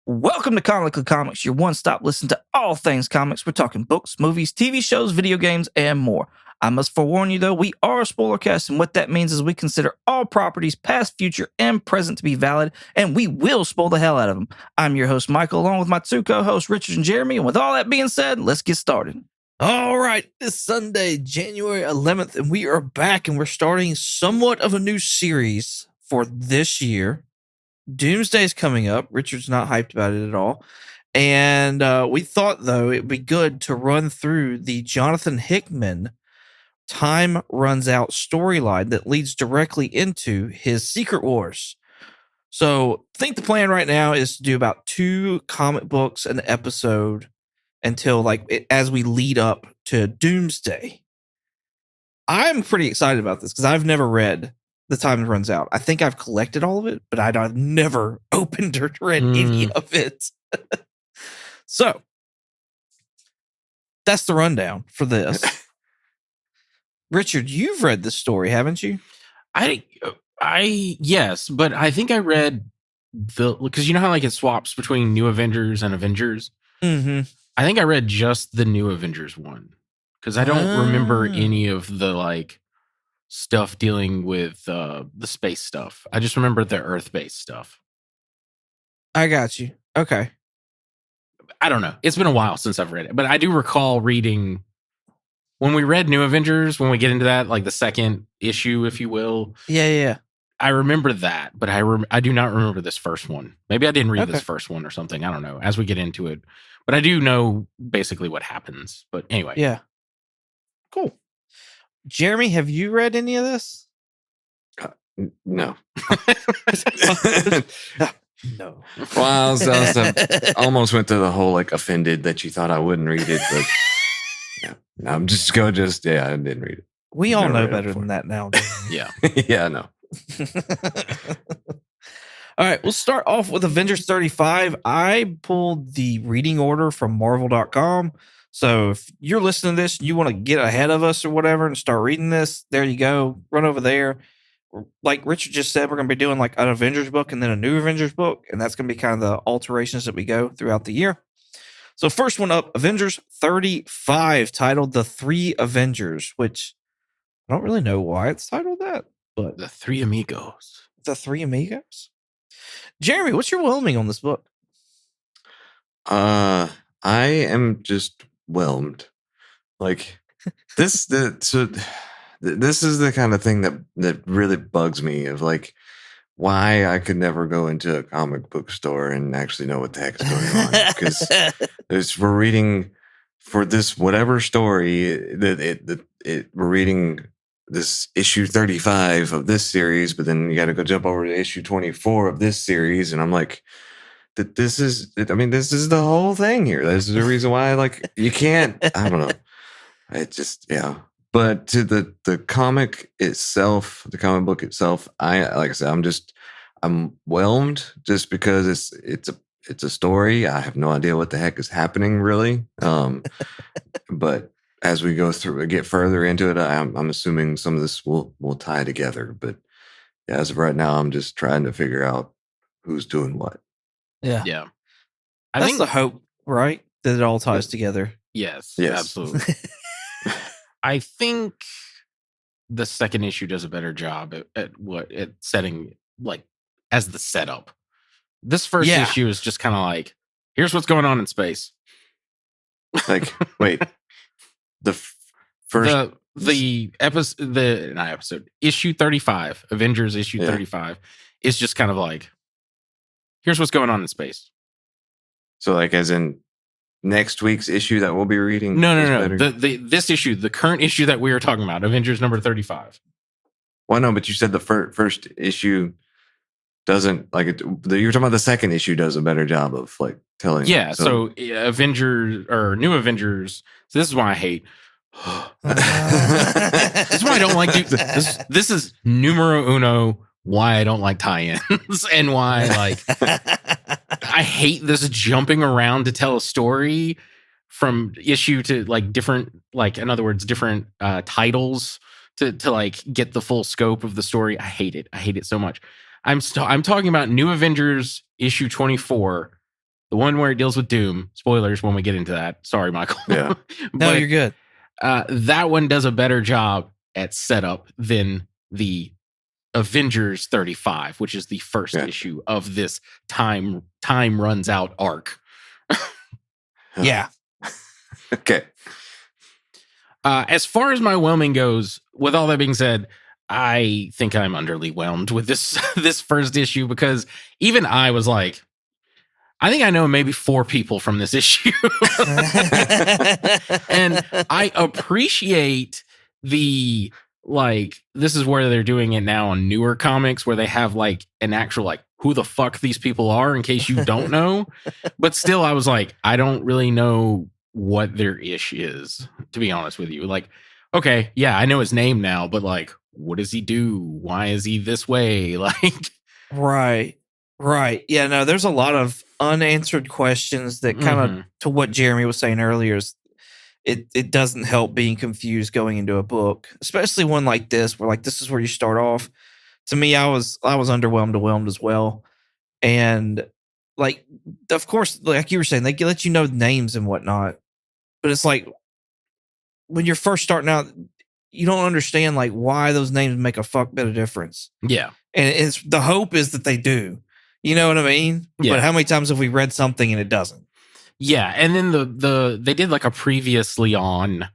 Welcome to Comically Comics, your one-stop listen to all things comics. We're talking books, movies, TV shows, video games, and more. I must forewarn you, though, we are a spoiler cast, and what that means is we consider all properties, past, future, and present, to be valid, and we will spoil the hell out of them. I'm your host, Michael, along with my two co-hosts, Richard and Jeremy, and with all that being said, let's get started. All right, it's Sunday, January 11th, and we are back, and we're starting somewhat of a new series for this year. Doomsday is coming up. Richard's not hyped about it at all. And we thought, though, it'd be good to run through the Jonathan Hickman Time Runs Out storyline that leads directly into his Secret Wars. So I think the plan right now is to do about 2 comic books an episode until as we lead up to Doomsday. I'm pretty excited about this because I've never read The Time Runs Out. I think I've collected all of it, but I've never opened or read any of it. So that's the rundown for this. Richard, you've read this story, haven't you? Yes, but I think I read because you know how it swaps between New Avengers and Avengers. Mm-hmm. I think I read just the New Avengers one because I don't remember any of the stuff dealing with the space stuff. I just remember the Earth-based stuff. I got you. Okay. I don't know. It's been a while since I've read it, but I do recall reading when we read New Avengers, when we get into that, the second issue, if you will. Yeah. I remember that, but I do not remember this first one. Maybe I didn't read this first one or something. I don't know as we get into it, but I do know basically what happens. But anyway. Yeah. Cool. Jeremy, have you read any of this? No. No. Well, I almost went to the whole offended that you thought I wouldn't read it, but no, I'm just going I didn't read it. We all know better than that now. Yeah. Yeah, I know. All right, we'll start off with Avengers 35. I pulled the reading order from Marvel.com. So if you're listening to this and you want to get ahead of us or whatever and start reading this, there you go. Run over there. Like Richard just said, we're going to be doing an Avengers book and then a New Avengers book. And that's going to be kind of the alterations that we go throughout the year. So first one up, Avengers 35, titled The Three Avengers, which I don't really know why it's titled that. But The Three Amigos. The Three Amigos? Jeremy, what's your whelming on this book? I am just whelmed. This is the kind of thing that really bugs me of why I could never go into a comic book store and actually know what the heck is going on. Because we're reading for this whatever story we're reading this issue 35 of this series, but then you got to go jump over to issue 24 of this series, and I'm like, this is the whole thing here. This is the reason why you can't. I don't know. It just But to the comic itself, the comic book itself, I said, I'm whelmed just because it's a story. I have no idea what the heck is happening really. But as we go through, get further into it, I'm assuming some of this will tie together. But as of right now, I'm just trying to figure out who's doing what. Yeah. I think the hope, right? That it all ties together. Yes. Absolutely. I think the second issue does a better job at setting as the setup. This first issue is just kind of here's what's going on in space. Wait, the first issue 35, Avengers issue 35 is just kind of here's what's going on in space. So as in next week's issue that we'll be reading? No. This issue, the current issue that we are talking about, Avengers number 35. Well, no, but you said the first issue doesn't you're talking about the second issue does a better job of telling. Yeah. So Avengers or New Avengers. So this is why I hate. This is why I don't like this is numero uno. Why I don't like tie-ins and why I hate this jumping around to tell a story from issue to different in other words different titles to get the full scope of the story. I hate it so much. I'm talking about New Avengers issue 24 The one where it deals with Doom. Spoilers when we get into that. Sorry, Michael. Yeah. No, you're good. That one does a better job at setup than the Avengers 35, which is the first issue of this time runs out arc. Yeah. Okay. As far as my whelming goes, with all that being said, I think I'm underwhelmed with this first issue, because even I was like, I think I know maybe 4 people from this issue. And I appreciate the, like, this is where they're doing it now on newer comics, where they have like an actual, like, who the fuck these people are in case you don't know. But still, I was like, I don't really know what their ish is, to be honest with you. Like, okay, yeah, I know his name now, but like, what does he do? Why is he this way? Like, Right. Yeah, no, there's a lot of unanswered questions that kind of, to what Jeremy was saying earlier, is it doesn't help being confused going into a book, especially one like this, where like this is where you start off. To me, I was underwhelmed as well. And like, of course, like you were saying, they let you know names and whatnot, but it's like when you're first starting out, you don't understand like why those names make a fuck bit of difference. yeah. And it's the hope is that they do. You know what I mean? Yeah. But how many times have we read something and it doesn't? Yeah, and then they did like a previously on,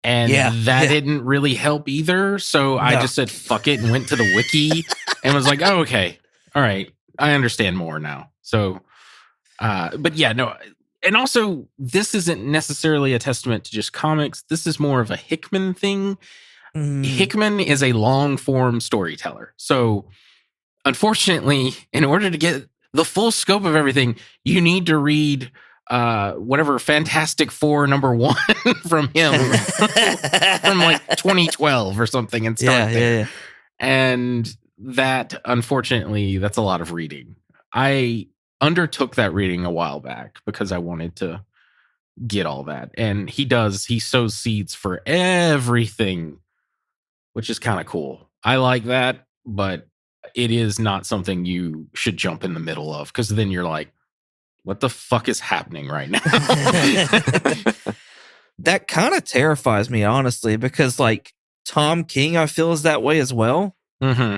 and that didn't really help either. So I just said fuck it and went to the wiki and was like, oh, okay, all right, I understand more now. So, but yeah, no, and also this isn't necessarily a testament to just comics. This is more of a Hickman thing. Hickman is a long form storyteller, so unfortunately, in order to get the full scope of everything, you need to read whatever Fantastic Four #1 from him from like 2012 or something, and start there. Yeah. And that, unfortunately, that's a lot of reading. I undertook that reading a while back because I wanted to get all that. And he sows seeds for everything, which is kind of cool. I like that, but it is not something you should jump in the middle of, because then you're like, what the fuck is happening right now? That kind of terrifies me, honestly, because like Tom King, I feel, is that way as well.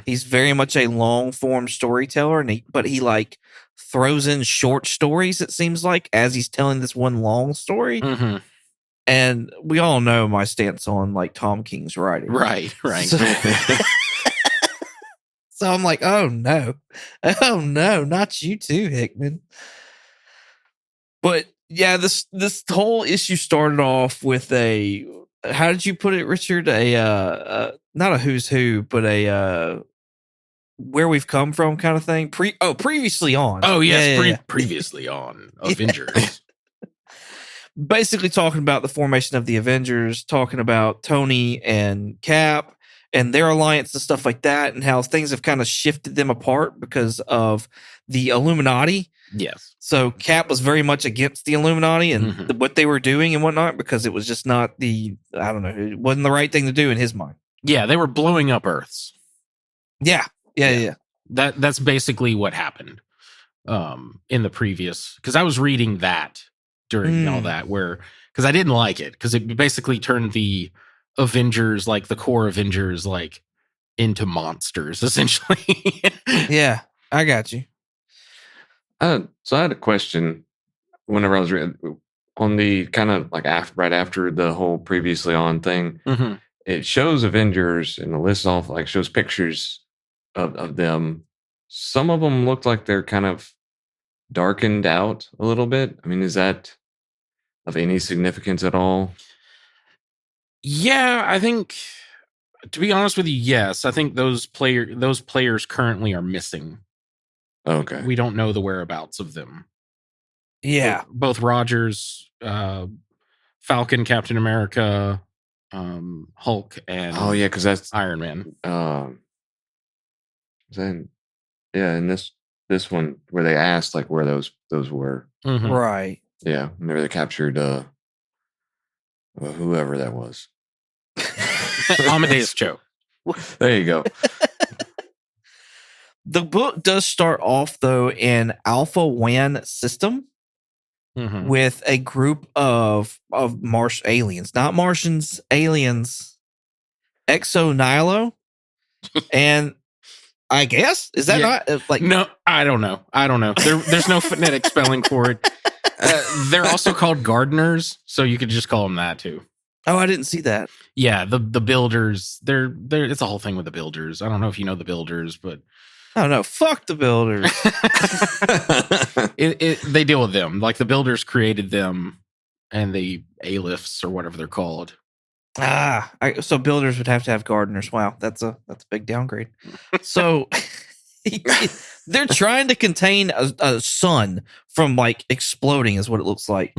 He's very much a long form storyteller, but he like throws in short stories, it seems like, as he's telling this one long story. And we all know my stance on like Tom King's writing. Right. So I'm like, oh no, not you too, Hickman. But yeah, this whole issue started off with a, how did you put it, Richard? A not a who's who, but a where we've come from kind of thing. Previously on. Oh yes, previously on Avengers. Basically talking about the formation of the Avengers, talking about Tony and Cap and their alliance and stuff like that, and how things have kind of shifted them apart because of the Illuminati. Yes. So Cap was very much against the Illuminati and what they were doing and whatnot, because it was just not it wasn't the right thing to do in his mind. Yeah, they were blowing up Earths. Yeah. That's basically what happened in the previous, because I was reading that during all that, because I didn't like it, because it basically turned the Avengers, like the core Avengers, like into monsters, essentially. Yeah, I got you. So I had a question whenever I was reading on the kind of like right after the whole previously on thing. It shows Avengers and the list off, like shows pictures of them. Some of them look like they're kind of darkened out a little bit. I mean, is that of any significance at all? Yeah, I think, to be honest with you, yes. I think those players currently are missing. Okay. We don't know the whereabouts of them. Yeah. Both Rogers, Falcon, Captain America, Hulk, and because that's Iron Man. Then in this one where they asked like where those were. Right. Yeah, maybe they captured whoever that was. Amadeus Cho. There you go. The book does start off though in Alpha WAN system, with a group of aliens, not Martians, aliens, Exo Nihilo, and I guess is that not like no? I don't know. There's no phonetic spelling for it. They're also called gardeners, so you could just call them that too. Oh, I didn't see that. Yeah, the builders. They're it's a whole thing with the builders. I don't know if you know the builders, but I don't know. Fuck the builders. They deal with them. Like the builders created them, and the A-lifts or whatever they're called. So builders would have to have gardeners. Wow, that's a big downgrade. So they're trying to contain a sun from like exploding, is what it looks like.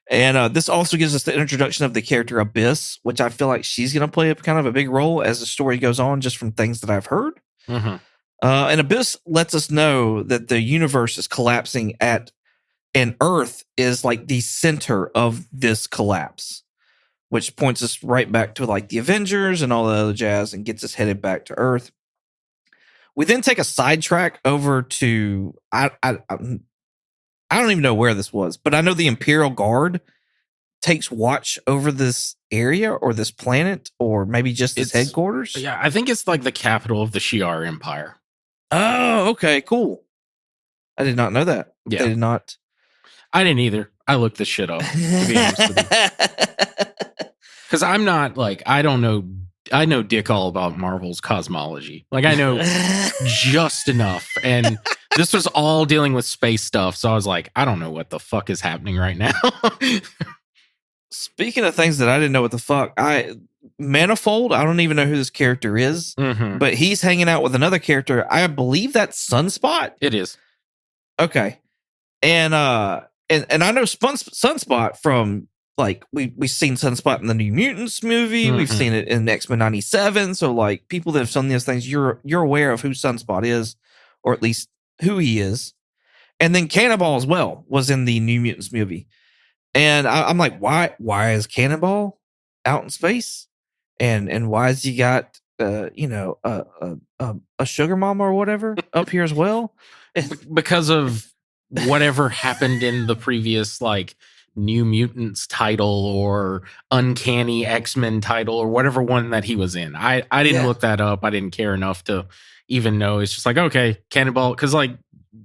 And this also gives us the introduction of the character Abyss, which I feel like she's going to play a kind of a big role as the story goes on, just from things that I've heard. And Abyss lets us know that the universe is collapsing and Earth is like the center of this collapse, which points us right back to like the Avengers and all the other jazz and gets us headed back to Earth. We then take a sidetrack over to I don't even know where this was, but I know the Imperial Guard takes watch over this area or this planet, or maybe just its headquarters. Yeah, I think it's like the capital of the Shi'ar Empire. Oh, okay, cool. I did not know that. Yeah. I did not. I didn't either. I looked this shit up, to be honest with you. Because I'm not like, I know dick all about Marvel's cosmology. Like, I know just enough. And this was all dealing with space stuff. So I was like, I don't know what the fuck is happening right now. Speaking of things that I didn't know what the fuck, Manifold, I don't even know who this character is, but he's hanging out with another character. I believe that's Sunspot. It is. Okay. And I know Sunspot from, like, we've seen Sunspot in the New Mutants movie. We've seen it in X-Men 97. So, like, people that have done these things, you're aware of who Sunspot is, or at least who he is. And then Cannonball as well was in the New Mutants movie. And I'm like, why is Cannonball out in space? And why has he got a sugar mama or whatever up here as well? Because of whatever happened in the previous, like, New Mutants title or Uncanny X-Men title or whatever one that he was in. I didn't look that up. I didn't care enough to even know. It's just like, okay, Cannonball, because like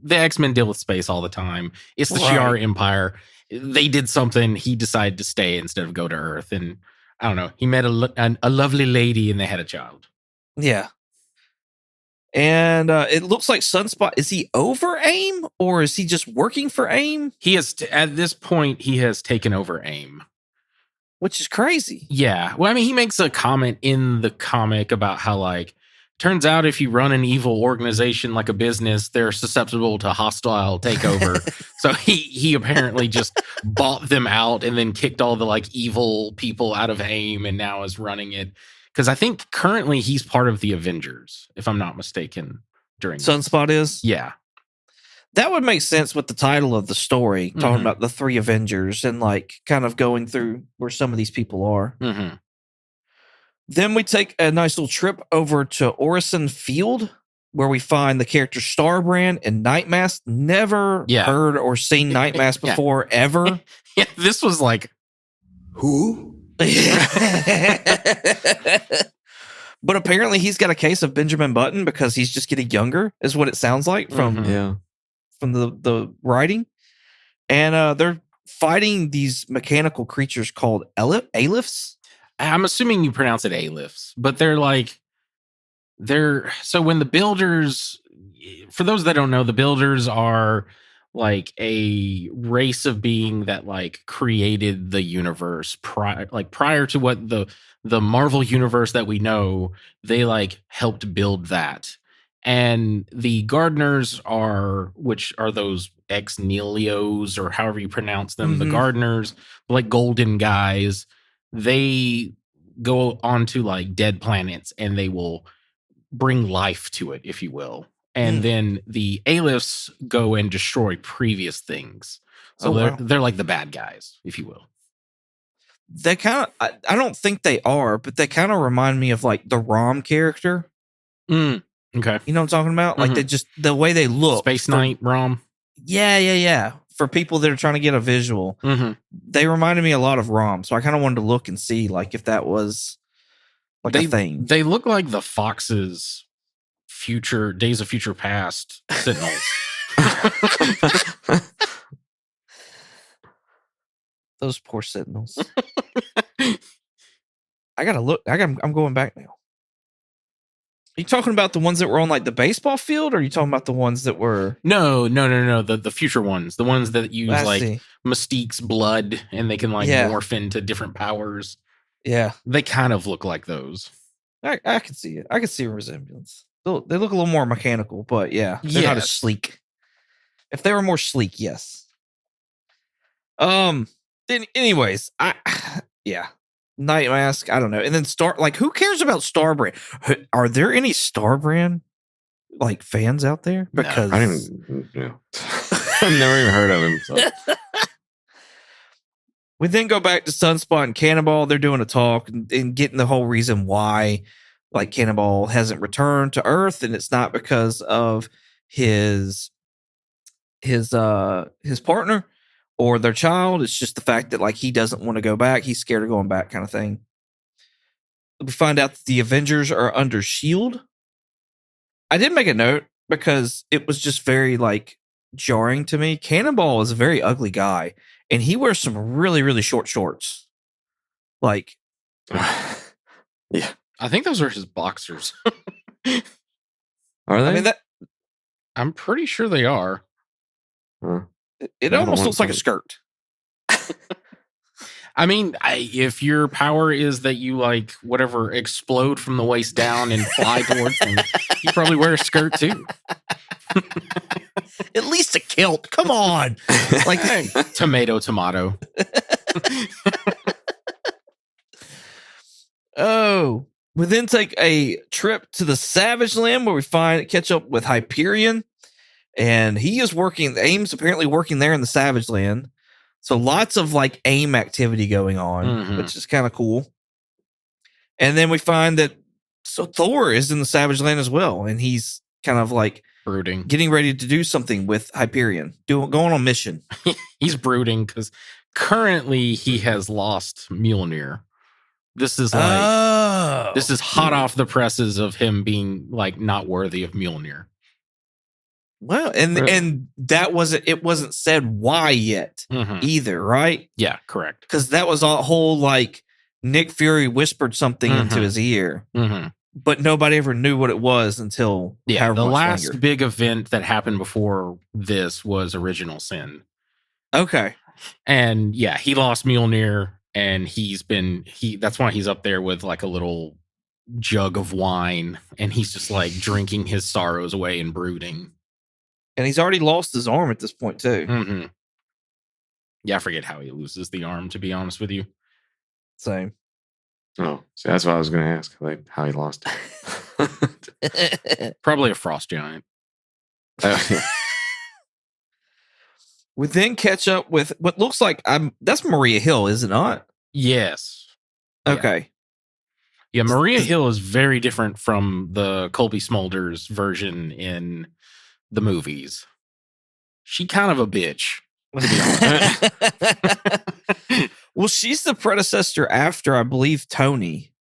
the X-Men deal with space all the time. It's the Shi'ar Empire. They did something. He decided to stay instead of go to Earth. And I don't know. He met a lovely lady and they had a child. Yeah. And it looks like Sunspot, is he over AIM or is he just working for AIM? He has, at this point, he has taken over AIM. Which is crazy. Yeah. Well, I mean, he makes a comment in the comic about how, like, turns out if you run an evil organization like a business, they're susceptible to hostile takeover. So he apparently just bought them out and then kicked all the, like, evil people out of AIM and now is running it. Because I think currently he's part of the Avengers, if I'm not mistaken. During Sunspot is? Yeah. That would make sense with the title of the story, talking about the three Avengers and like kind of going through where some of these people are. Then we take a nice little trip over to Orison Field, where we find the character Starbrand and Nightmask. Never heard or seen Nightmask before, ever. Yeah, this was like, who? But apparently he's got a case of Benjamin Button because he's just getting younger, is what it sounds like from the writing. And they're fighting these mechanical creatures called A-lifts. I'm assuming you pronounce it A-lifts, but so when the builders, for those that don't know, the builders are like a race of being that like created the universe prior to what the Marvel universe that we know. They like helped build that. And the gardeners which are those ex nihilios or however you pronounce them, the gardeners, like golden guys, they go onto like dead planets and they will bring life to it, if you will. And then the A-lifts go and destroy previous things. So they're like the bad guys, if you will. They kind of, I don't think they are, but they kind of remind me of like the Rom character. Okay. You know what I'm talking about? Like they just, the way they look. Space Knight Rom. Yeah. for people that are trying to get a visual, they reminded me a lot of ROM. So I kind of wanted to look and see like if that was like a thing. They look like the Fox's future Days of Future Past Sentinels. Those poor Sentinels. I gotta look. I'm going back now. Are you talking about the ones that were on like the baseball field, or are you talking about the ones that were No. The future ones, the ones that use like Mystique's blood and they can like morph into different powers. Yeah, they kind of look like those. I can see it. I can see a resemblance. They look a little more mechanical, but they're not as sleek. If they were more sleek, yes. Anyways, Nightmask, I don't know. And then who cares about Starbrand? Are there any Starbrand like fans out there? Because I didn't know. I've never even heard of him. So. We then go back to Sunspot and Cannonball. They're doing a talk and getting the whole reason why like Cannonball hasn't returned to Earth, and it's not because of his partner or their child. It's just the fact that like he doesn't want to go back. He's scared of going back, kind of thing. We find out that the Avengers are under S.H.I.E.L.D. I did make a note because it was just very like jarring to me. Cannonball is a very ugly guy, and he wears some really, really short shorts. Like, yeah, I think those are his boxers. Are they? I mean, I'm pretty sure they are. Huh. It almost looks like a skirt. I mean, if your power is that you like whatever explode from the waist down and fly towards them, you probably wear a skirt too. At least a kilt. Come on. Like tomato. Oh, we then take a trip to the Savage Land where we catch up with Hyperion. And he is working. AIM's apparently working there in the Savage Land. So lots of like AIM activity going on, which is kind of cool. And then we find that Thor is in the Savage Land as well. And he's kind of like brooding, getting ready to do something with Hyperion, going on mission. He's brooding because currently he has lost Mjolnir. This is like this is hot off the presses of him being like not worthy of Mjolnir. Well, and that wasn't said why yet either, right? Yeah, correct. Because that was a whole like Nick Fury whispered something into his ear, but nobody ever knew what it was until the last big event that happened before this was Original Sin. Okay, and he lost Mjolnir, and that's why he's up there with like a little jug of wine, and he's just like drinking his sorrows away and brooding. And he's already lost his arm at this point, too. Yeah, I forget how he loses the arm, to be honest with you. Same. Oh, so that's what I was going to ask, like how he lost it. Probably a frost giant. We then catch up with what looks like that's Maria Hill, is it not? Yes. Okay. Yeah, Maria Hill is very different from the Colby Smulders version in the movies. She kind of a bitch, to be honest. Well, she's the predecessor after, I believe, Tony.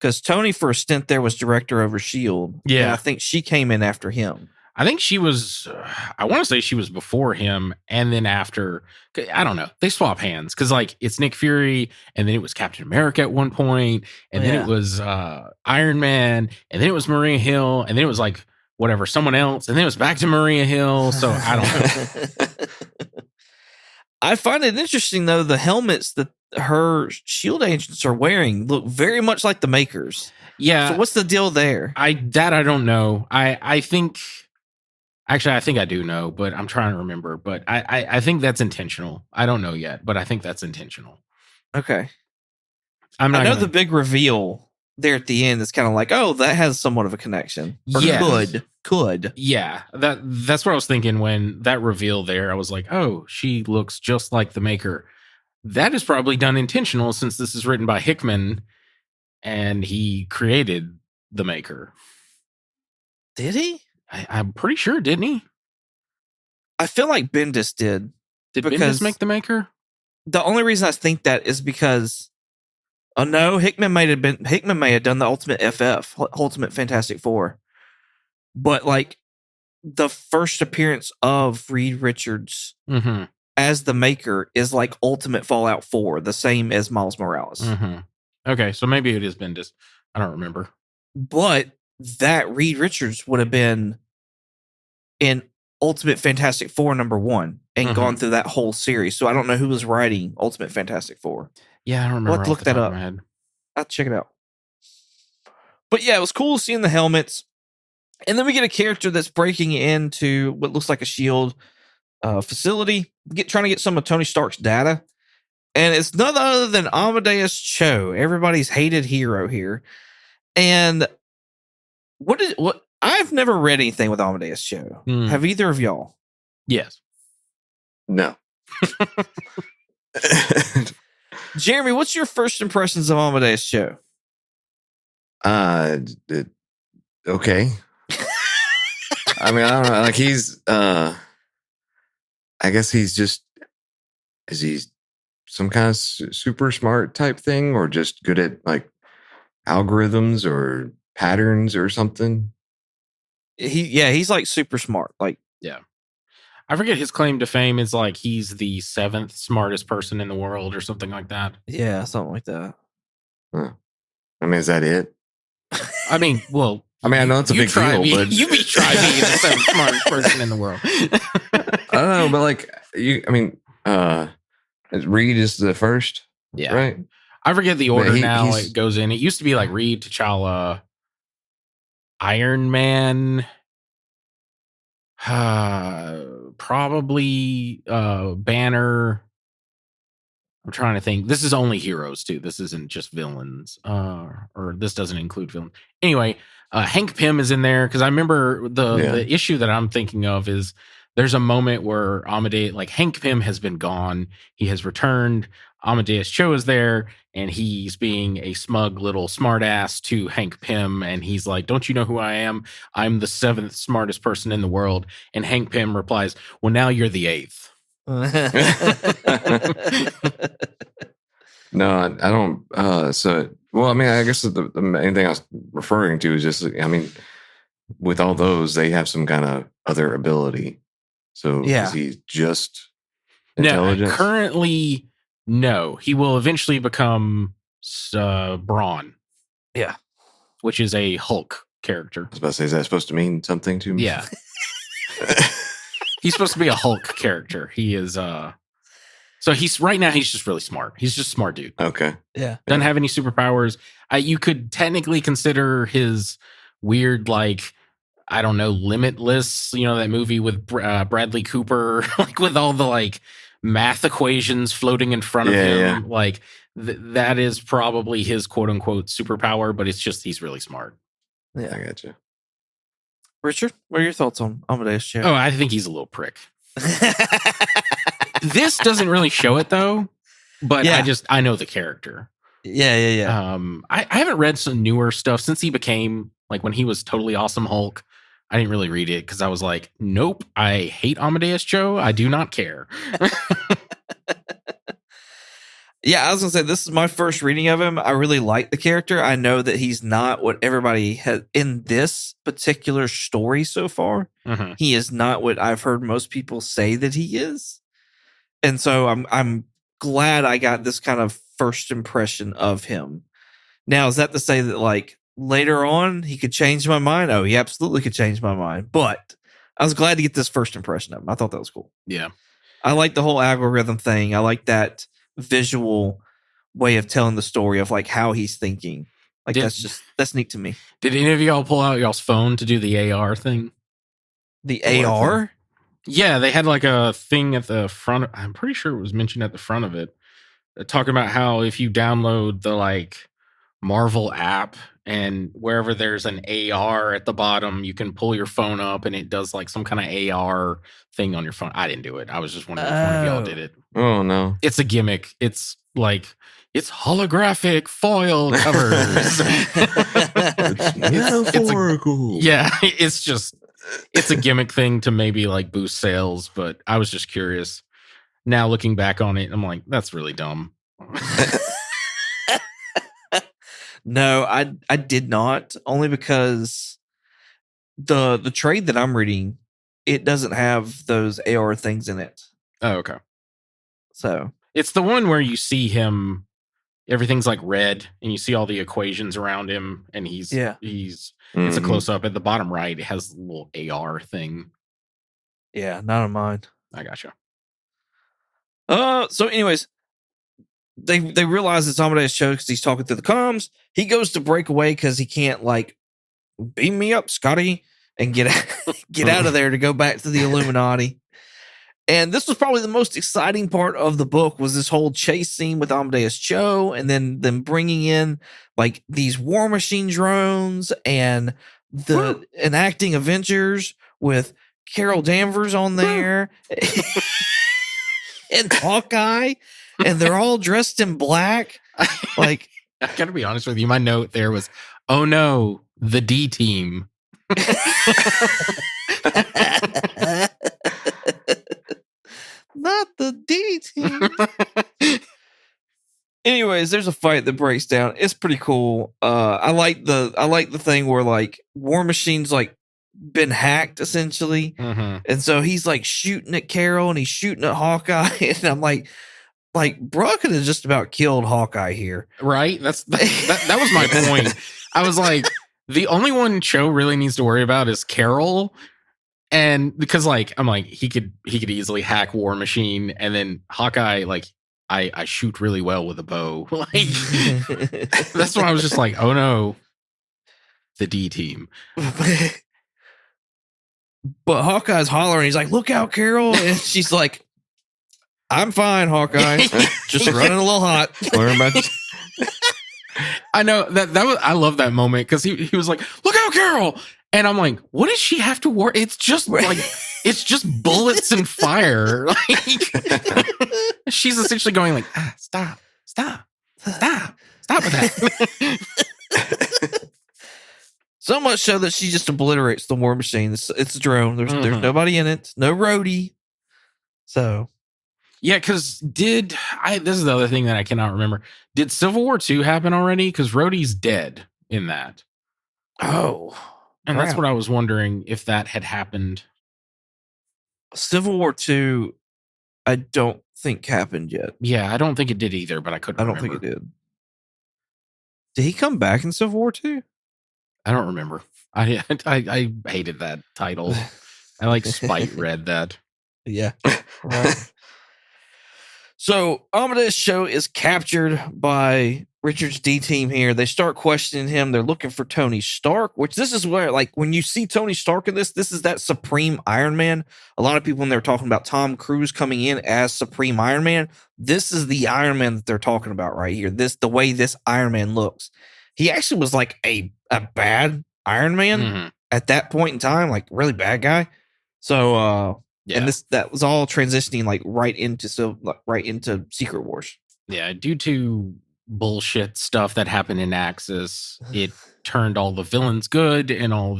Because Tony, for a stint there, was director over S.H.I.E.L.D. Yeah. And I think she came in after him. I think she was, I want to say she was before him and then after. I don't know. They swap hands because like it's Nick Fury and then it was Captain America at one point and then it was Iron Man and then it was Maria Hill and then it was like whatever, someone else, and then it was back to Maria Hill. So I don't know. I find it interesting though, the helmets that her S.H.I.E.L.D. agents are wearing look very much like the Makers. Yeah. So what's the deal there? I don't know. I think I do know, but I'm trying to remember. But I think that's intentional. I don't know yet, but I think that's intentional. Okay. I know the big reveal there at the end is kind of like, oh, that has somewhat of a connection. Or could. Yeah, that's what I was thinking when that reveal there. I was like, oh, she looks just like the Maker. That is probably done intentional since this is written by Hickman and he created the Maker. Did he? I'm pretty sure, didn't he? I feel like Bendis did. Did Bendis because make the Maker? the only reason I think that is because no, Hickman may have done the Ultimate FF, Ultimate Fantastic Four, but like the first appearance of Reed Richards Mm-hmm. as the Maker is like Ultimate Fallout 4, the same as Miles Morales. Mm-hmm. Okay, so maybe it is Bendis. I don't remember. But that Reed Richards would have been in Ultimate Fantastic Four #1 and gone through that whole series. So I don't know who was writing Ultimate Fantastic Four. Yeah, I don't remember. We'll have to look that up. I'll check it out. But yeah, it was cool seeing the helmets. And then we get a character that's breaking into what looks like a SHIELD facility, trying to get some of Tony Stark's data. And it's none other than Amadeus Cho, everybody's hated hero here. And what I've never read anything with Amadeus Cho. Have either of y'all? Yes. No. Jeremy, what's your first impressions of Amadeus Cho? Okay. I mean, I don't know. Like he's, I guess he's just, is he some kind of super smart type thing, or just good at like algorithms or patterns or something? He's like super smart. Like, yeah. I forget his claim to fame is like he's the 7th smartest person in the world or something like that. Yeah, something like that. Huh. I mean, is that it? I mean, well, I know it's a big deal, but you be trying to be the 7th smartest person in the world. I don't know, but like Reed is the first, yeah, right? I forget the order now. It goes in. It used to be like Reed, T'Challa, Iron Man, probably Banner. I'm trying to think. This is only heroes too. This isn't just villains, or this doesn't include villains. Anyway, Hank Pym is in there because I remember the issue that I'm thinking of is there's a moment where Hank Pym has been gone. He has returned. Amadeus Cho is there, and he's being a smug little smartass to Hank Pym, and he's like, "Don't you know who I am? I'm the 7th smartest person in the world." And Hank Pym replies, "Well, now you're the 8th." No, I don't. I guess the main thing I was referring to is just, with all those, they have some kind of other ability. So is he just intelligence? No, currently, no. He will eventually become Brawn. Yeah. Which is a Hulk character. I was about to say, is that supposed to mean something to me? Yeah. He's supposed to be a Hulk character. He is so right now he's just really smart. He's just a smart dude. Okay. Yeah. Doesn't have any superpowers. You could technically consider his weird, like, I don't know, Limitless, that movie with Bradley Cooper, like with all the like math equations floating in front of him. Yeah. Like that is probably his quote unquote superpower, but it's just he's really smart. Yeah. I gotcha. Richard, what are your thoughts on Amadeus Cho? Oh, I think he's a little prick. This doesn't really show it though, but I know the character. Yeah. I haven't read some newer stuff since he became, like, when he was totally awesome Hulk. I didn't really read it because I was like, nope, I hate Amadeus Cho. I do not care. Yeah, I was going to say, this is my first reading of him. I really like the character. I know that he's not what everybody has in this particular story so far. Mm-hmm. He is not what I've heard most people say that he is. And so I'm glad I got this kind of first impression of him. Now, is that to say that, like, later on he could change my mind? Oh, he absolutely could change my mind. But I was glad to get this first impression of him. I thought that was cool. Yeah. I like the whole algorithm thing. I like that visual way of telling the story of like how he's thinking. Like that's neat to me. Did any of y'all pull out y'all's phone to do the AR thing? The AR? Yeah, they had like a thing at the front. I'm pretty sure it was mentioned at the front of it, talking about how if you download the like Marvel app and wherever there's an AR at the bottom, you can pull your phone up and it does like some kind of AR thing on your phone. I didn't do it. I was just wondering if one of y'all did it. Oh no. It's a gimmick. It's like, it's holographic foil covers. It's metaphorical. It's a gimmick thing to maybe like boost sales, but I was just curious. now looking back on it, I'm like, that's really dumb. No, I did not, only because the trade that I'm reading, it doesn't have those AR things in it. Oh, okay. So it's the one where you see him, everything's like red, and you see all the equations around him, and he's it's a close up at the bottom right. It has a little AR thing. Yeah, not on mine. I gotcha. So anyways, they realize it's Amadeus Cho because he's talking through the comms. He goes to break away because he can't like beam me up, Scotty, and get out of there to go back to the Illuminati. And this was probably the most exciting part of the book, was this whole chase scene with Amadeus Cho, and then them bringing in like these War Machine drones and the enacting Avengers with Carol Danvers on there and Hawkeye, and they're all dressed in black. Like, I gotta be honest with you, my note there was, oh no, the D team. Not the D team. Anyways, there's a fight that breaks down. It's pretty cool. I like the thing where like War Machine's like been hacked essentially, and so he's like shooting at Carol and he's shooting at Hawkeye, and I'm like bro could have just about killed Hawkeye here, right? That was my point. I was like, the only one Cho really needs to worry about is Carol. And because like I'm like he could easily hack War Machine, and then Hawkeye, like I shoot really well with a bow. Like that's why I was just like, oh no, the D team. But Hawkeye's hollering, he's like, look out, Carol, and she's like, I'm fine, Hawkeye. Just running a little hot. I know that was, I love that moment because he was like, look out, Carol. And I'm like, what does she have to worry? It's just like, it's just bullets and fire. Like, she's essentially going like, stop with that. So much so that she just obliterates the War Machine. It's a drone. There's nobody in it. No roadie. So. Yeah, because this is the other thing that I cannot remember. Did Civil War II happen already? Because Rhodey's dead in that. Oh. And that's what I was wondering, if that had happened. Civil War II, I don't think happened yet. Yeah, I don't think it did either, but I couldn't remember. I don't think it did. Did he come back in Civil War II? I don't remember. I hated that title. I like spite read that. Yeah. Right. So Amadeus Cho is captured by Richard's D team here. They start questioning him. They're looking for Tony Stark, which this is where, like, when you see Tony Stark in this is that Supreme Iron Man. A lot of people, when they're talking about Tom Cruise coming in as Supreme Iron Man, this is the Iron Man that they're talking about right here. The way this Iron Man looks. He actually was like a bad Iron Man at that point in time, like really bad guy. So, and that was all transitioning like right into Secret Wars. Yeah, due to bullshit stuff that happened in Axis, it turned all the villains good and all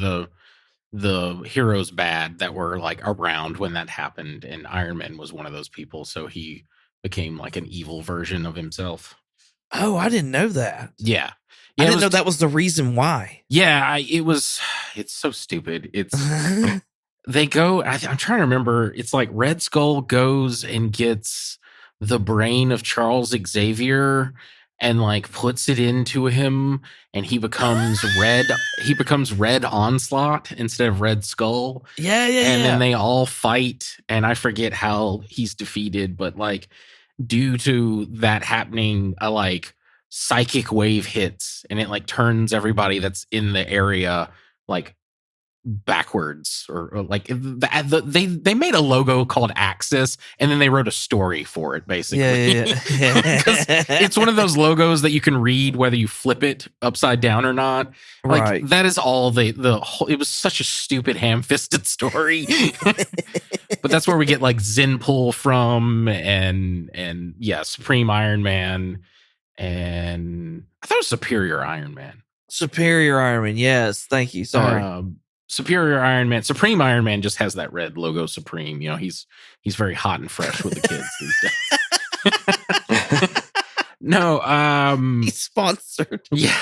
the heroes bad that were like around when that happened. And Iron Man was one of those people, so he became like an evil version of himself. Oh, I didn't know that. Yeah. I didn't know that was the reason why. Yeah, it's so stupid. It's they go, I'm trying to remember. It's like Red Skull goes and gets the brain of Charles Xavier and like puts it into him, and he becomes red. He becomes Red Onslaught instead of Red Skull. Yeah. And then they all fight, and I forget how he's defeated, but like due to that happening, a like psychic wave hits, and it like turns everybody that's in the area like backwards, or like they made a logo called Axis, and then they wrote a story for it basically. Yeah. It's one of those logos that you can read whether you flip it upside down or not. Like, right. That is all the whole. It was such a stupid ham-fisted story. But that's where we get like Zenpul from, and Supreme Iron Man, and I thought it was Superior Iron Man. Superior Iron Man, yes. Thank you. Sorry. Superior Iron Man, Supreme Iron Man just has that red logo Supreme. You know, he's very hot and fresh with the kids these days. No, He's sponsored. yeah.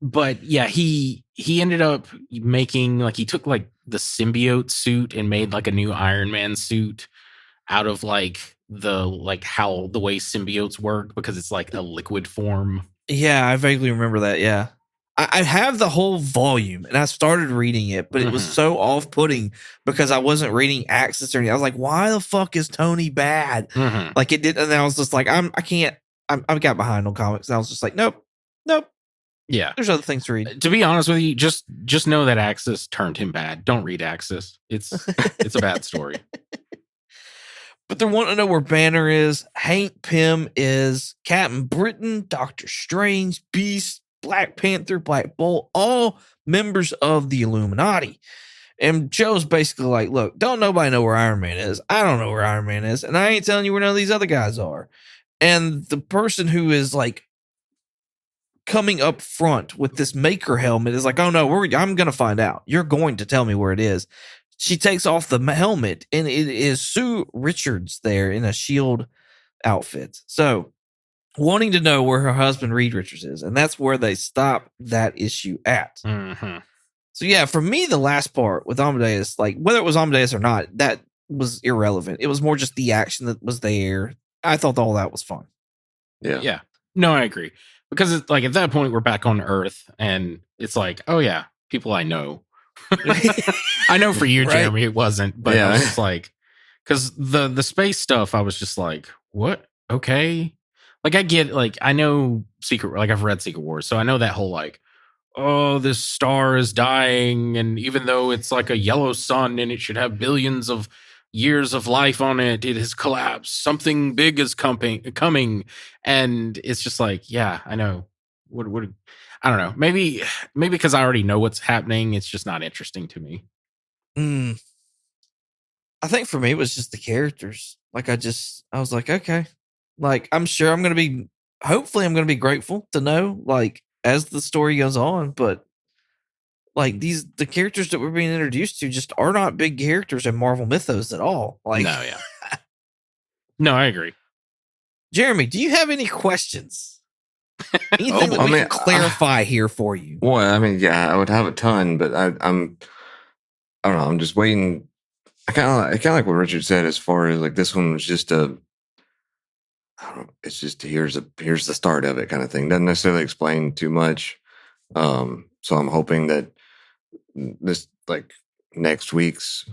But yeah, he ended up making, like, he took like the symbiote suit and made like a new Iron Man suit out of like the way symbiotes work, because it's like a liquid form. Yeah, I vaguely remember that. Yeah. I have the whole volume and I started reading it, but it was so off-putting because I wasn't reading Axis or anything. I was like, why the fuck is Tony bad? Like it did, and I was just like, I got behind on comics, and I was just like, nope. Yeah. There's other things to read. To be honest with you, just know that Axis turned him bad. Don't read Axis. It's a bad story. But they want to know where Banner is, Hank Pym is, Captain Britain, Doctor Strange, Beast, Black Panther, Black Bolt, all members of the Illuminati. And Joe's basically like, look, don't nobody know where Iron Man is. I don't know where Iron Man is. And I ain't telling you where none of these other guys are. And the person who is like coming up front with this maker helmet is like, oh no, I'm going to find out. You're going to tell me where it is. She takes off the helmet, and it is Sue Richards there in a shield outfit. So, wanting to know where her husband Reed Richards is, and that's where they stop that issue at. So, yeah, for me, the last part with Amadeus, like whether it was Amadeus or not, that was irrelevant. It was more just the action that was there. I thought all that was fun. Yeah. No, I agree, because it's like at that point we're back on Earth, and it's like, oh yeah, people I know. I know for you, Jeremy, it wasn't, but I was just like, because the space stuff, I was just like, what? Okay, like I get, like I know I've read Secret Wars, so I know that whole like, oh, this star is dying, and even though it's like a yellow sun and it should have billions of years of life on it, it has collapsed. Something big is coming, and it's just like, yeah, I know. What? I don't know. Maybe because I already know what's happening, it's just not interesting to me. I think for me, it was just the characters. Like I was like, okay, like I'm sure hopefully I'm going to be grateful to know, like, as the story goes on, but like the characters that we're being introduced to just are not big characters in Marvel mythos at all. Like, no, yeah. No, I agree. Jeremy, do you have any questions? Anything that we can clarify here for you? Well, I mean, yeah, I would have a ton, but I don't know. I'm just waiting. I kind of like what Richard said, as far as like this one was just I don't know. It's just here's the start of it kind of thing. Doesn't necessarily explain too much. So I'm hoping that this, like, next week's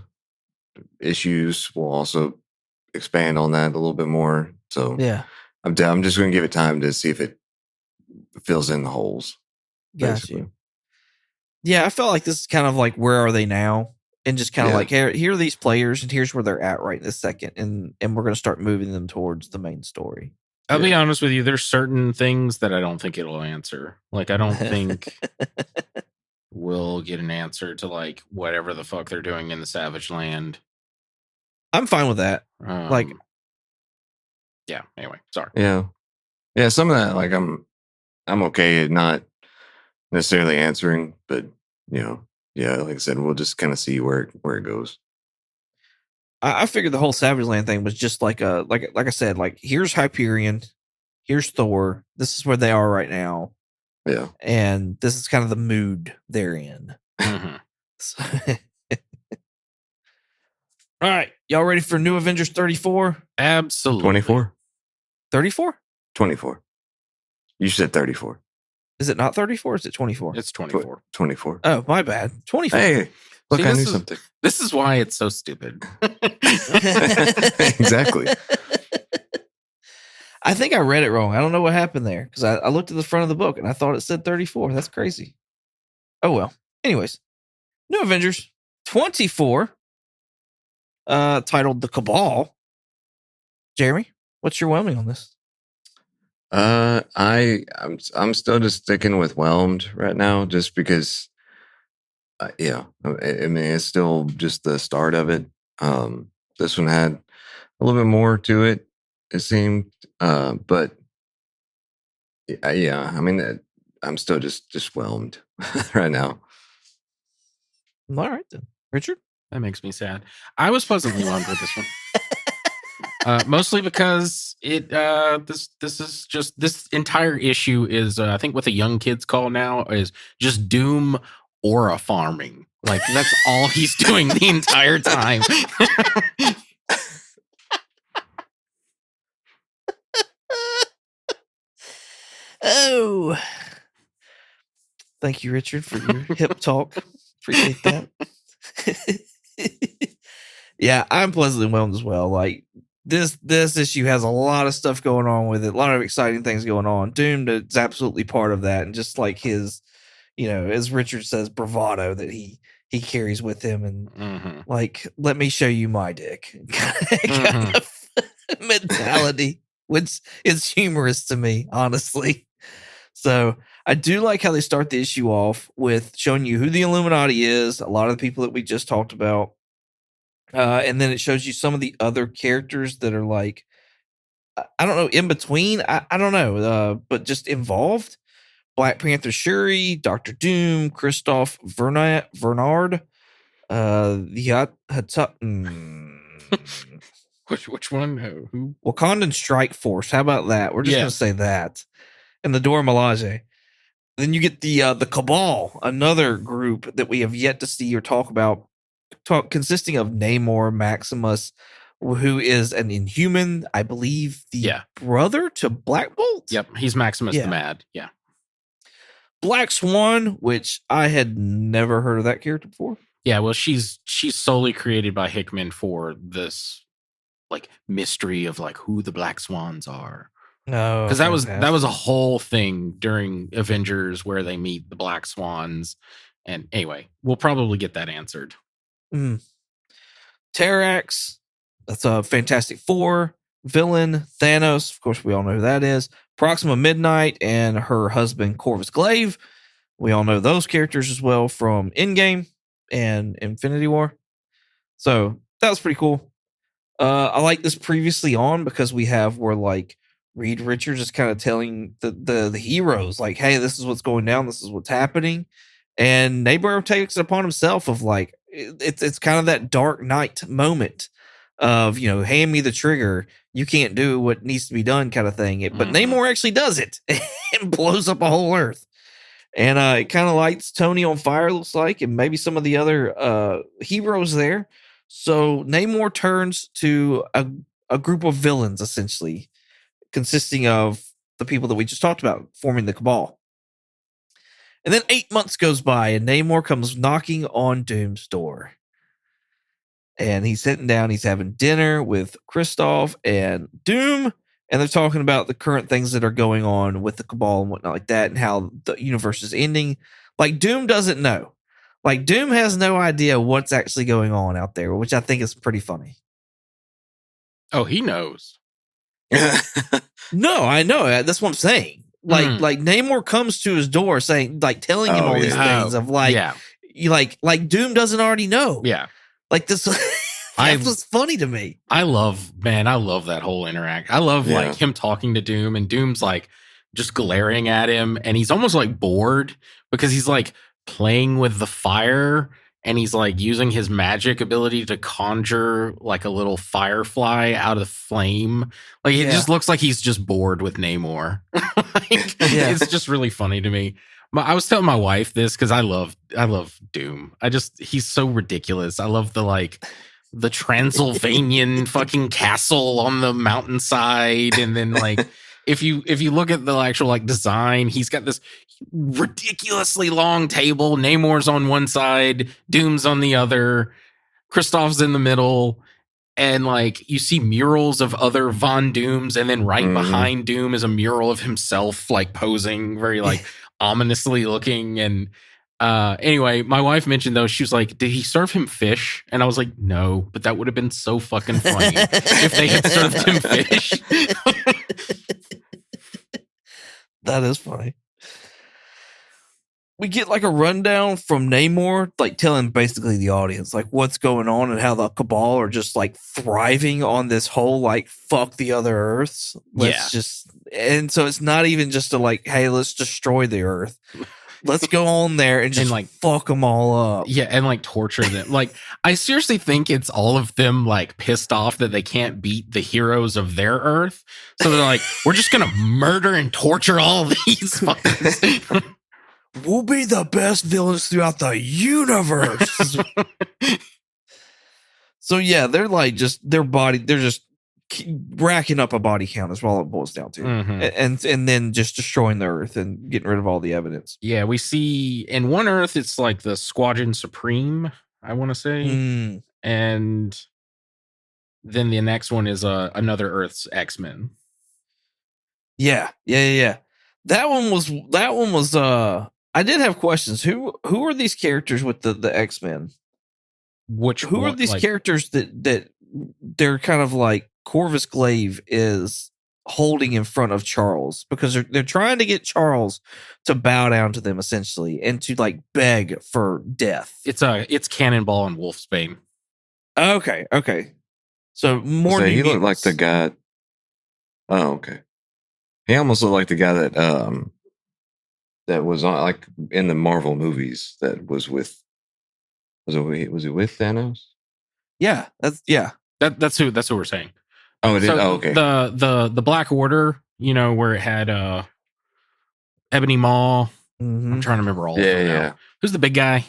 issues will also expand on that a little bit more. So yeah, I'm just going to give it time to see if it fills in the holes. Got you. Yeah, I felt like this is kind of like, where are they now? And just kind of like, here are these players, and here's where they're at right this second, and we're going to start moving them towards the main story. I'll be honest with you, there's certain things that I don't think it'll answer. Like, I don't think we'll get an answer to like whatever the fuck they're doing in the Savage Land. I'm fine with that. Yeah. Anyway, sorry. Yeah. Some of that, like, I'm okay at not necessarily answering, but like I said, we'll just kind of see where it goes. I figured the whole Savage Land thing was just like like I said, like, here's Hyperion, here's Thor. This is where they are right now. Yeah, and this is kind of the mood they're in. So, all right, y'all ready for New Avengers 34? Absolutely. 24. 34? 24. You said 34. Is it not 34? Or is it 24? It's 24. 24. Oh, my bad. 24. Hey, look, I knew something. This is why it's so stupid. Exactly. I think I read it wrong. I don't know what happened there, because I looked at the front of the book and I thought it said 34. That's crazy. Oh, well. Anyways, New Avengers 24, titled The Cabal. Jeremy, what's your whelming on this? I'm still just sticking with Whelmed right now, just because, I mean, it's still just the start of it. This one had a little bit more to it, it seemed, but I mean, I'm still just whelmed right now. All right then, Richard. That makes me sad. I was pleasantly whelmed with this one. Mostly because this entire issue is I think what the young kids call now is just doom aura farming. Like that's all he's doing the entire time. Oh, thank you, Richard, for your hip talk. Appreciate that. Yeah, I'm pleasantly whelmed as well. Like this issue has a lot of stuff going on with it, a lot of exciting things going on. Doom is absolutely part of that, and just like his, as Richard says, bravado that he carries with him, and like, let me show you my dick kind of mentality, which is humorous to me, honestly. So I do like how they start the issue off with showing you who the Illuminati is, a lot of the people that we just talked about. And then it shows you some of the other characters that are like, I don't know, in between. I don't know, but just involved. Black Panther Shuri, Doctor Doom, Christoph Vernard, Which one? Who? Wakandan Strike Force. How about that? We're just going to say that. And the Dora Milaje. Then you get the Cabal, another group that we have yet to see or talk about, consisting of Namor, Maximus, who is an Inhuman, I believe the brother to Black Bolt. Yep, he's Maximus the Mad. Yeah. Black Swan, which I had never heard of that character before. Yeah, well, she's solely created by Hickman for this like mystery of like who the Black Swans are. No, because that was a whole thing during Avengers where they meet the Black Swans, and anyway, we'll probably get that answered. Terrax, that's a Fantastic Four villain. Thanos, of course, we all know who that is. Proxima Midnight and her husband Corvus Glaive. We all know those characters as well from Endgame and Infinity War. So that was pretty cool. I like this previously on because we have where like Reed Richards is kind of telling the heroes like, hey, this is what's going down, this is what's happening, and Namor takes it upon himself of like it's kind of that Dark Knight moment of hand me the trigger, you can't do what needs to be done kind of thing. But Namor actually does it and blows up a whole Earth, and it kind of lights Tony on fire, looks like, and maybe some of the other heroes there. So Namor turns to a group of villains essentially, consisting of the people that we just talked about, forming the Cabal. And then 8 months goes by, and Namor comes knocking on Doom's door. And he's sitting down, he's having dinner with Christoph and Doom, and they're talking about the current things that are going on with the Cabal and whatnot like that, and how the universe is ending. Like, Doom doesn't know. Like, Doom has no idea what's actually going on out there, which I think is pretty funny. Oh, he knows. No, I know. That's what I'm saying. Like Namor comes to his door saying, like, telling him all these things of like, you like Doom doesn't already know. Yeah. Like this. That's what's funny to me. I love that whole interact. I love like him talking to Doom, and Doom's like just glaring at him, and he's almost like bored because he's like playing with the fire, and he's like using his magic ability to conjure like a little firefly out of the flame. Like it just looks like he's just bored with Namor. It's just really funny to me. I was telling my wife this because I love Doom. He's so ridiculous. I love the Transylvanian fucking castle on the mountainside, and then like if you look at the actual like design, he's got this ridiculously long table. Namor's on one side, Doom's on the other, Christoph's in the middle, and like you see murals of other Von Dooms, and then right behind Doom is a mural of himself like posing very like ominously looking. And anyway, my wife mentioned though, she was like, did he serve him fish? And I was like, no, but that would have been so fucking funny if they had served him fish. That is funny. We get like a rundown from Namor, like telling basically the audience like what's going on and how the Cabal are just like thriving on this whole like fuck the other Earths. And so it's not even just a like, hey, let's destroy the Earth. let's go on there and just like fuck them all up. Yeah, and like torture them. Like, I seriously think it's all of them like pissed off that they can't beat the heroes of their Earth. So they're like, we're just gonna murder and torture all of these fuckers. We'll be the best villains throughout the universe. So yeah, they're like they're just racking up a body count is all it boils down to. Mhm. And then just destroying the Earth and getting rid of all the evidence. Yeah, we see in one Earth it's like the Squadron Supreme, I want to say. And then the next one is another Earth's X-Men. Yeah. That one was I did have questions. Who are these characters with the X-Men? Who are these characters that they're kind of like Corvus Glaive is holding in front of Charles, because they're trying to get Charles to bow down to them essentially and to like beg for death. It's Cannonball and Wolfsbane. Okay. So more. So he looked like the guy. Oh, okay. He almost looked like the guy that was on like in the Marvel movies that was with. Was it with Thanos? Yeah, That's who we're saying. Oh, it is. Oh, okay. The Black Order, where it had Ebony Maw. I'm trying to remember all of them now. Yeah. Who's the big guy?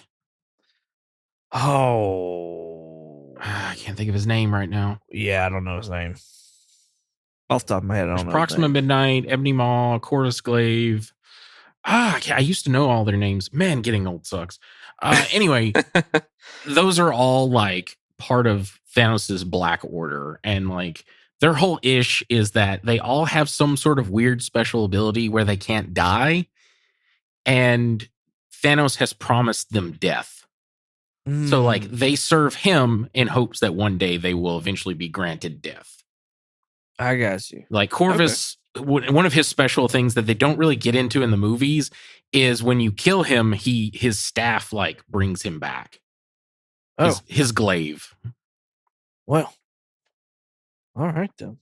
Oh, I can't think of his name right now. Yeah, I don't know his name. Off the top of my head, I don't know. Proxima Midnight, Ebony Maw, Corvus Glaive. I used to know all their names. Man, getting old sucks. Anyway, those are all like part of Thanos's Black Order, and like their whole ish is that they all have some sort of weird special ability where they can't die, and Thanos has promised them death. So like they serve him in hopes that one day they will eventually be granted death. I got you. Like Corvus, one of his special things that they don't really get into in the movies is when you kill him, his staff like brings him back. His glaive. Well, all right then.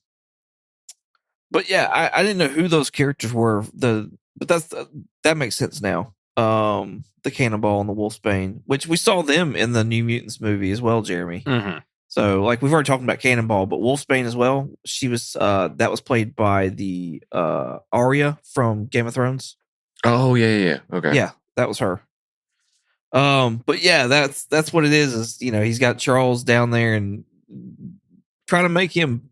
But yeah, I didn't know who those characters were. But that makes sense now. The Cannonball and the Wolfsbane, which we saw them in the New Mutants movie as well, Jeremy. Mm-hmm. So like we've already talked about Cannonball, but Wolfsbane as well. She was that was played by the Arya from Game of Thrones. Oh yeah. Okay. Yeah, that was her. But yeah, that's what it is he's got Charles down there and trying to make him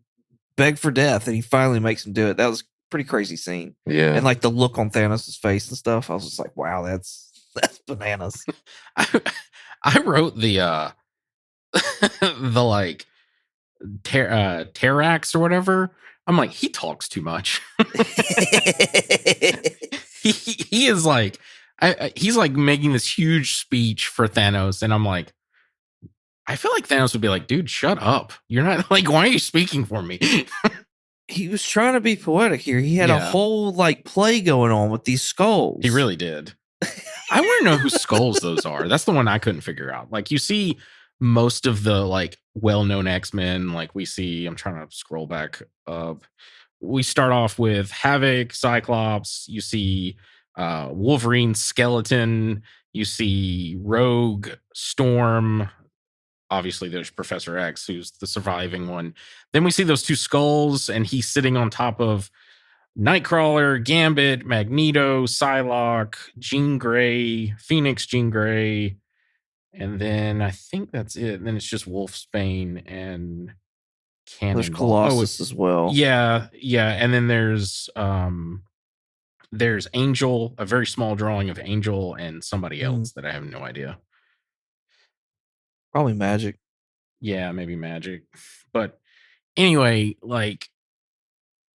beg for death, and he finally makes him do it. That was a pretty crazy scene. Yeah. And like the look on Thanos' face and stuff, I was just like, wow, that's bananas. I wrote the the like Terrax or whatever. I'm like, he talks too much. he is like, he's like making this huge speech for Thanos, and I'm like, I feel like Thanos would be like, dude, shut up. You're not like, why are you speaking for me? He was trying to be poetic here. He had a whole like play going on with these skulls. He really did. I want to know whose skulls those are. That's the one I couldn't figure out. Like you see most of the like well-known X-Men, like we see, I'm trying to scroll back up. We start off with Havoc, Cyclops, you see Wolverine, Skeleton, you see Rogue, Storm. Obviously there's Professor X, who's the surviving one. Then we see those two skulls, and he's sitting on top of Nightcrawler, Gambit, Magneto, Psylocke, Jean Grey, Phoenix, Jean Grey, and then I think that's it. And then it's just Wolfsbane and Cannonball. There's Colossus as well. Yeah. And then there's Angel, a very small drawing of Angel, and somebody else that I have no idea. Probably Magic. Yeah, maybe Magic. But anyway, like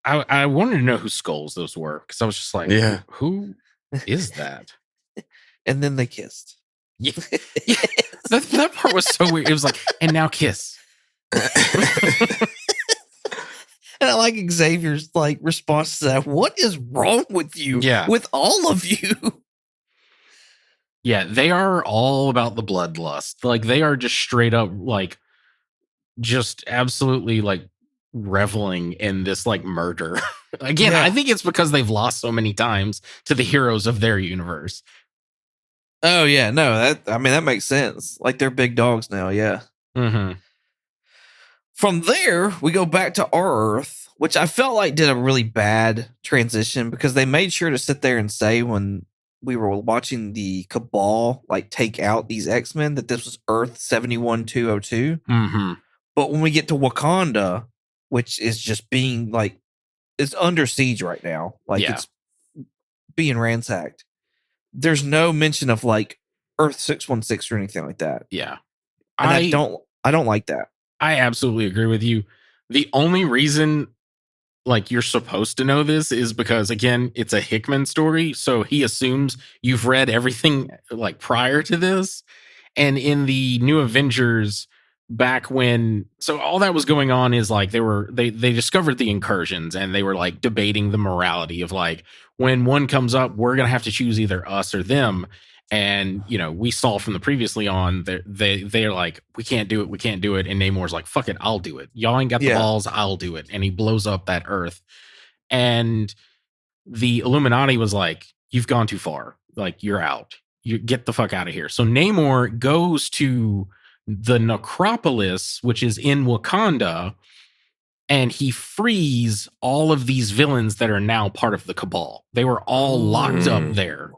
I wanted to know whose skulls those were, because I was just like, who is that? And then they kissed. Yeah. That part was so weird. It was like, and now kiss. And I like Xavier's like response to that. What is wrong with you? Yeah. With all of you? Yeah, they are all about the bloodlust. Like they are just straight up like just absolutely like reveling in this like murder. Again, I think it's because they've lost so many times to the heroes of their universe. Oh yeah, no, that makes sense. Like they're big dogs now, yeah. Mm-hmm. From there, we go back to our Earth, which I felt like did a really bad transition because they made sure to sit there and say when we were watching the Cabal like take out these X-Men that this was Earth 71202. Mm-hmm. But when we get to Wakanda, which is just being like it's under siege right now, like Yeah. it's being ransacked. There's no mention of like Earth 616 or anything like that. Yeah. And I don't like that. I absolutely agree with you. The only reason like you're supposed to know this is because again, it's a Hickman story, so he assumes you've read everything like prior to this. And in the New Avengers back when so all that was going on is like they discovered the incursions and they were like debating the morality of like when one comes up we're going to have to choose either us or them. And you know, we saw from the previously on they're like we can't do it, and Namor's like fuck it, I'll do it, y'all ain't got the balls, I'll do it, and he blows up that Earth. And the Illuminati was like, you've gone too far, like you're out, you get the fuck out of here. So Namor goes to the necropolis, which is in Wakanda, and he frees all of these villains that are now part of the Cabal. They were all locked up there.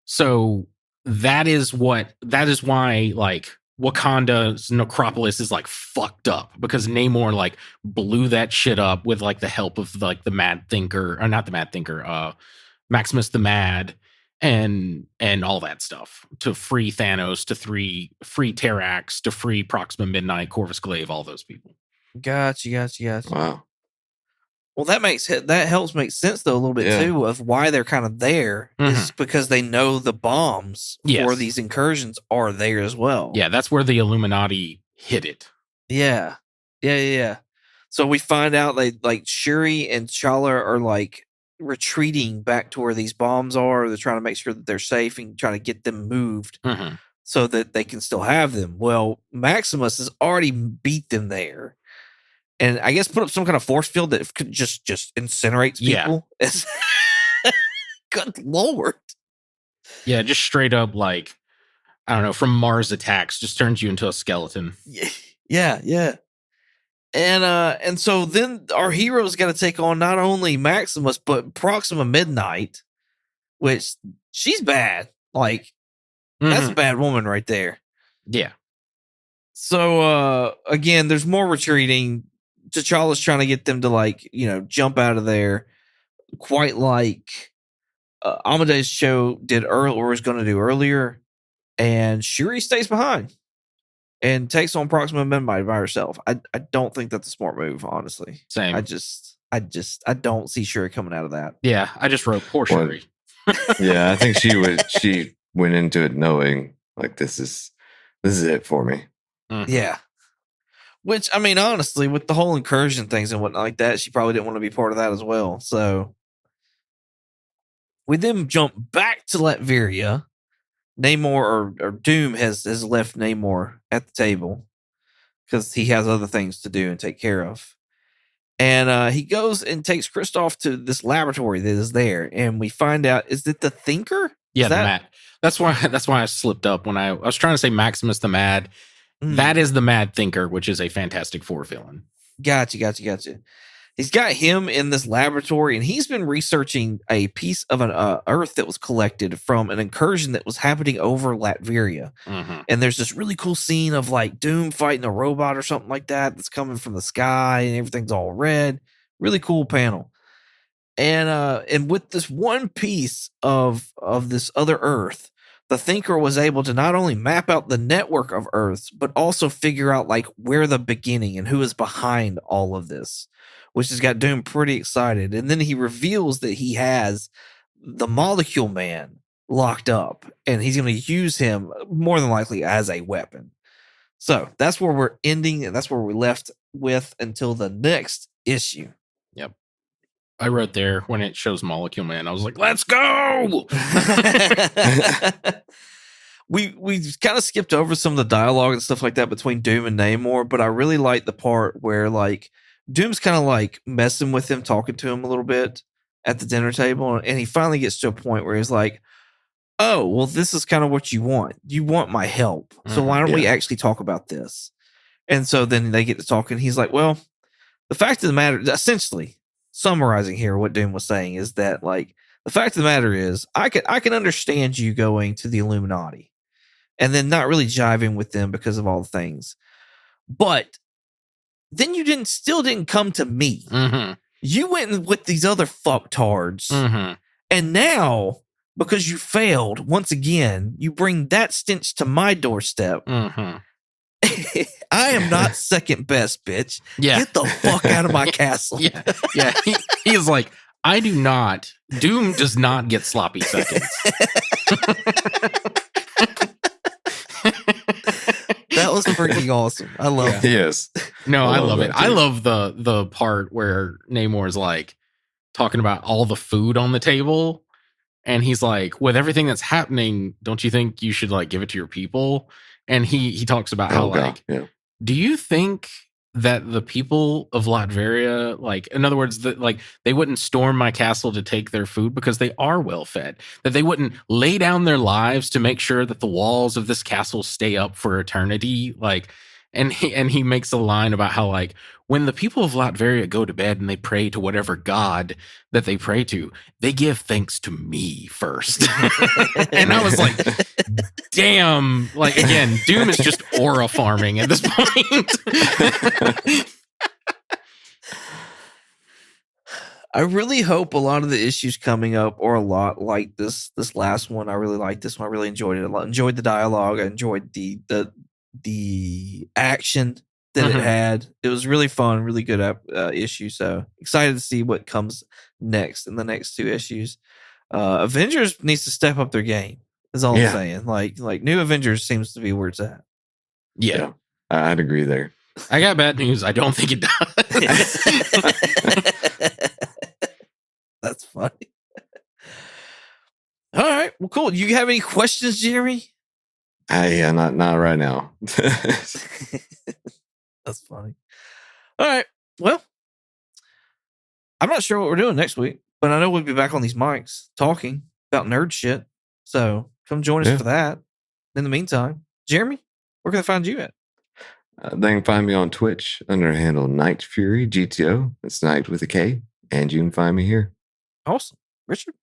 So that is why like Wakanda's necropolis is like fucked up because Namor like blew that shit up with like the help of like the Mad Thinker, or not the Mad Thinker, Maximus the Mad and all that stuff to free Thanos, to free Terrax, to free Proxima Midnight, Corvus Glaive, all those people. Gotcha. Wow. Well, that helps make sense though a little bit too of why they're kind of there is because they know the bombs for these incursions are there as well. Yeah, that's where the Illuminati hid it. Yeah. So we find out like Shuri and T'Challa are like retreating back to where these bombs are. They're trying to make sure that they're safe and trying to get them moved so that they can still have them. Well, Maximus has already beat them there. And I guess put up some kind of force field that could just incinerates people. Yeah. Good Lord. Yeah, just straight up like, I don't know, from Mars attacks, just turns you into a skeleton. Yeah. And so then our heroes got to take on not only Maximus, but Proxima Midnight, which she's bad. Like, that's a bad woman right there. Yeah. So, again, there's more retreating. T'Challa's trying to get them to like, you know, jump out of there, quite like Amadeus Cho did earlier, or was going to do earlier, and Shuri stays behind and takes on Proxima Midnight by herself. I don't think that's a smart move, honestly. Same. I don't see Shuri coming out of that. Yeah, I just wrote poor Shuri. Yeah, I think she went into it knowing like this is it for me. Yeah. Which, I mean, honestly, with the whole incursion things and whatnot like that, she probably didn't want to be part of that as well. So we then jump back to Latveria. Namor or Doom has left Namor at the table because he has other things to do and take care of. And he goes and takes Kristoff to this laboratory that is there. And we find out, is it the Thinker? Yeah, the Mad. That's why I slipped up when I was trying to say Maximus the Mad. That is the Mad Thinker, which is a Fantastic Four villain. Gotcha. He's got him in this laboratory, and he's been researching a piece of an Earth that was collected from an incursion that was happening over Latveria. And there's this really cool scene of like Doom fighting a robot or something like that that's coming from the sky, and everything's all red. Really cool panel. And with this one piece of this other Earth, the Thinker was able to not only map out the network of Earths, but also figure out like where the beginning and who is behind all of this, which has got Doom pretty excited. And then he reveals that he has the Molecule Man locked up, and he's going to use him more than likely as a weapon. So that's where we're ending, and that's where we left with until the next issue. Yep. I wrote there when it shows Molecule Man, I was like, let's go. We kind of skipped over some of the dialogue and stuff like that between Doom and Namor, but I really like the part where like Doom's kind of like messing with him, talking to him a little bit at the dinner table, and he finally gets to a point where he's like, oh, well, this is kind of what you want. You want my help. So why don't we actually talk about this? And so then they get to talking. He's like, well, the fact of the matter, essentially summarizing here what Doom was saying is that, like, the fact of the matter is I can understand you going to the Illuminati and then not really jiving with them because of all the things. But then you still didn't come to me. Mm-hmm. You went with these other fucktards. Mm-hmm. And now, because you failed once again, you bring that stench to my doorstep. Mm-hmm. I am not second best, bitch. Yeah. Get the fuck out of my castle. Yeah. Yeah. He is like, I do not. Doom does not get sloppy seconds. That was freaking awesome. I love it. Yes. No, I love it. that I too. love the part where Namor's like talking about all the food on the table. And he's like, with everything that's happening, don't you think you should like give it to your people? And he talks about how like, do you think that the people of Latveria, like, in other words, that like they wouldn't storm my castle to take their food because they are well fed, that they wouldn't lay down their lives to make sure that the walls of this castle stay up for eternity? Like, and he makes a line about how like when the people of Latveria go to bed and they pray to whatever god that they pray to, they give thanks to me first. And I was like, damn, like again, Doom is just aura farming at this point. I really hope a lot of the issues coming up are a lot like this last one. I really liked this one. I really enjoyed it a lot. Enjoyed the dialogue. I enjoyed the action that it had. It was really fun, really good issue. So excited to see what comes next in the next two issues. Avengers needs to step up their game. Is all I'm saying. Like New Avengers seems to be where it's at. Yeah. I'd agree there. I got bad news. I don't think it does. That's funny. All right. Well, cool. You have any questions, Jeremy? Not right now. That's funny. All right. Well, I'm not sure what we're doing next week, but I know we'll be back on these mics talking about nerd shit. So come join us for that. In the meantime, Jeremy, where can I find you at? They can find me on Twitch under the handle Night Fury GTO. It's Night with a K. And you can find me here. Awesome. Richard?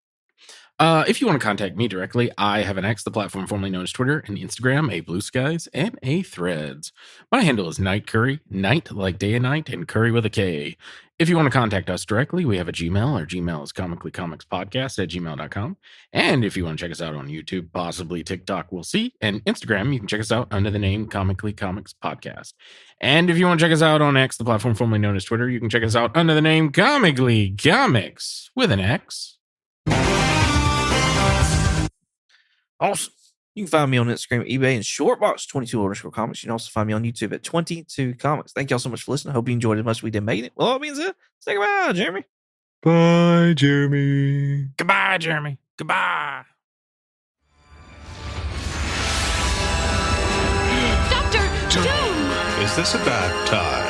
If you want to contact me directly, I have an X, the platform formerly known as Twitter, and Instagram, a Blue Skies, and a Threads. My handle is Night Curry, night like day and night, and curry with a K. If you want to contact us directly, we have a Gmail. Our Gmail is comicallycomicspodcast@gmail.com. And if you want to check us out on YouTube, possibly TikTok, we'll see. And Instagram, you can check us out under the name Comically Comics Podcast. And if you want to check us out on X, the platform formerly known as Twitter, you can check us out under the name Comically Comics with an X. Awesome. You can find me on Instagram, eBay, and Shortbox22_comics. You can also find me on YouTube at 22 Comics. Thank y'all so much for listening. I hope you enjoyed it as much as we did making it. Well, that means say goodbye, Jeremy. Bye, Jeremy. Goodbye, Jeremy. Goodbye. Doctor Doom! Is this a bad time?